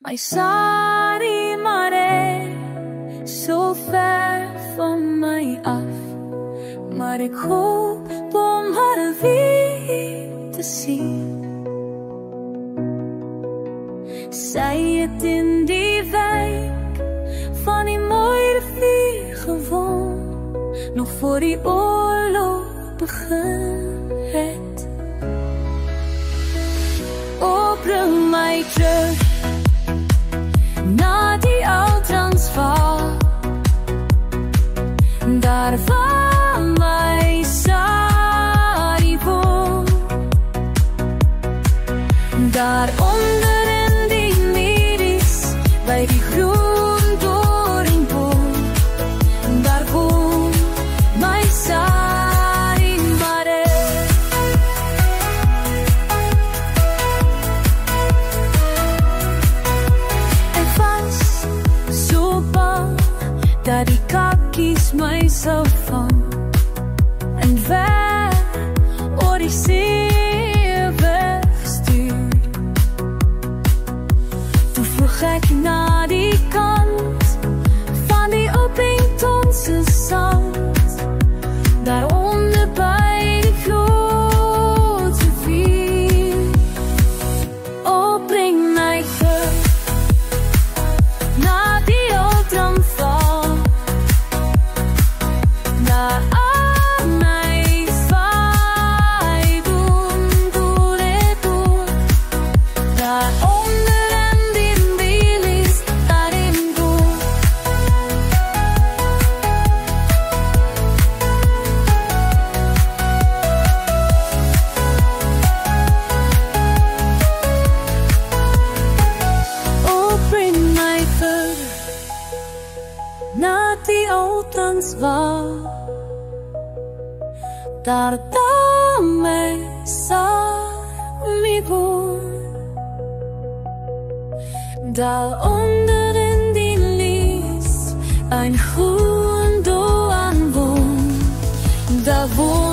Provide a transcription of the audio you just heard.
My sari mare, zo ver van mij af. Maar ik hoop om haar weer te zien. Zij het in die wijk van die mooie rivier gewoon, nog voor die oorlog begin het. Oh, breng mij terug naar die oud Transvaal, daar waar mijn sari woont. Daaronder in die middes, bij die groen doringboom, daar woont mijn sari mare. Ik was zo bang dat die kakkies mij zou vangen en weg oor die zee wegstuur. Toen vroeg ik naar die kant van die Upingtonse zand, daaronder bij die grote rivier. Oh, breng mij terug naar die oud Transvaal, naar al mijn vaai doen het door. Daaronder en die bilis, daarin door. Oh, breng mij terug naar die oud Transvaal, daar mijn sari woont. Daaronder in die lies, een groen doan woont. Daar woont